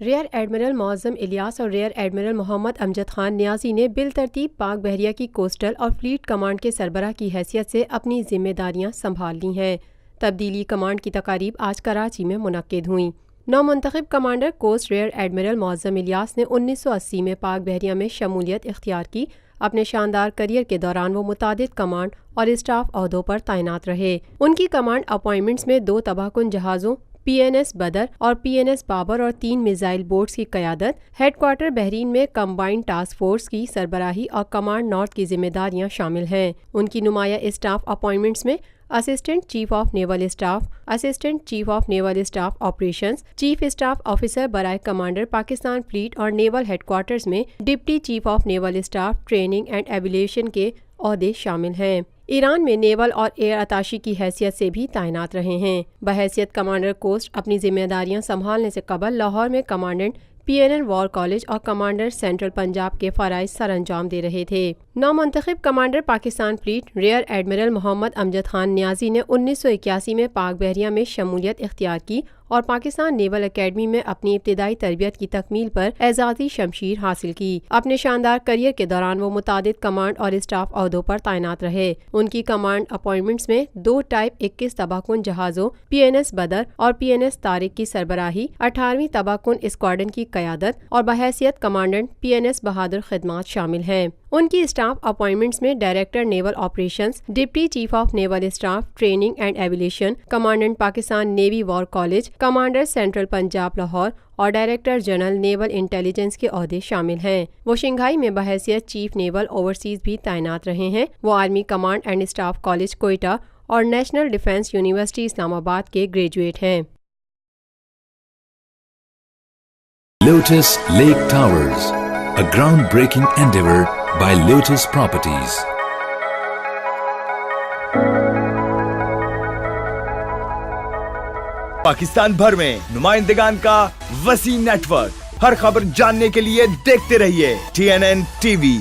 Rear admiral معظم الیاس اور rear admiral Muhammad Amjad Khan Niazi نے بالترتیب پاک بحریہ کی کوسٹل اور فلیٹ کمانڈ کے سربراہ کی حیثیت سے اپنی ذمہ داریاں سنبھال لی ہیں۔ تبدیلی کمانڈ کی تقاریب آج کراچی میں منعقد ہوئیں۔ نو منتخب کمانڈر کوسٹ ریئر ایڈمرل معظم الیاس نے 1980 میں پاک بحریہ میں شمولیت اختیار کی۔ اپنے شاندار کریئر کے دوران وہ متعدد کمانڈ اور اسٹاف عہدوں پر تعینات رہے۔ ان کی کمانڈ اپائنٹمنٹس میں 2 تباہ کن جہازوں PNS بدر اور PNS بابر اور 3 میزائل بوٹس کی قیادت، ہیڈ کوارٹر بحرین میں کمبائنڈ ٹاسک فورس کی سربراہی اور کمانڈ نارتھ کی ذمہ داریاں شامل ہیں۔ ان کی نمایاں اسٹاف اپائنٹمنٹس میں assistant chief of naval staff, assistant chief of naval staff operations, chief staff officer برائے کمانڈر پاکستان فلیٹ اور نیول ہیڈ کوارٹرز میں deputy chief of naval staff training and ایویلیشن کے عہدے شامل ہیں۔ ایران میں نیول اور ایئر اتاشی کی حیثیت سے بھی تعینات رہے ہیں۔ بحیثیت کمانڈر کوسٹ اپنی ذمہ داریاں سنبھالنے سے قبل لاہور میں کمانڈنٹ PNN وار کالج اور کمانڈر سینٹرل پنجاب کے فرائض سر انجام دے رہے تھے۔ نو منتخب commander Pakistan fleet rear admiral Muhammad Amjad Khan Niazi نے 1981 میں پاک بحریہ میں شمولیت اختیار کی اور پاکستان نیول اکیڈمی میں اپنی ابتدائی تربیت کی تکمیل پر اعزازی شمشیر حاصل کی۔ اپنے شاندار کریئر کے دوران وہ متعدد کمانڈ اور اسٹاف عہدوں پر تعینات رہے۔ ان کی کمانڈ اپائنٹمنٹس میں 2 ٹائپ 21 تباہ کن جہازوں PNS بدر اور PNS طارق کی سربراہی، 18ویں تباہ کن اسکواڈرن کی قیادت اور بحیثیت کمانڈنٹ PNS بہادر خدمات شامل ہیں۔ ان کی اسٹاف اپائنٹمنٹس میں director naval operations, deputy chief of naval staff training and evaluation, commandant Pakistan navy war college, commander central Punjab Lahore اور ڈائریکٹر جنرل نیول انٹیلیجنس کے عہدے شامل ہیں۔ وہ شنگھائی میں بحیثیت چیف نیول اوورسیز بھی تعینات رہے ہیں۔ وہ army command and staff college Quetta اور نیشنل ڈیفنس یونیورسٹی اسلام آباد کے گریجویٹ ہیں۔ Lotus Lake Towers, a groundbreaking endeavor by Lotus Properties. Pakistan بھر میں نمائندگان کا وسیع نیٹ ورک، ہر خبر جاننے کے لیے دیکھتے رہیے TNN TV۔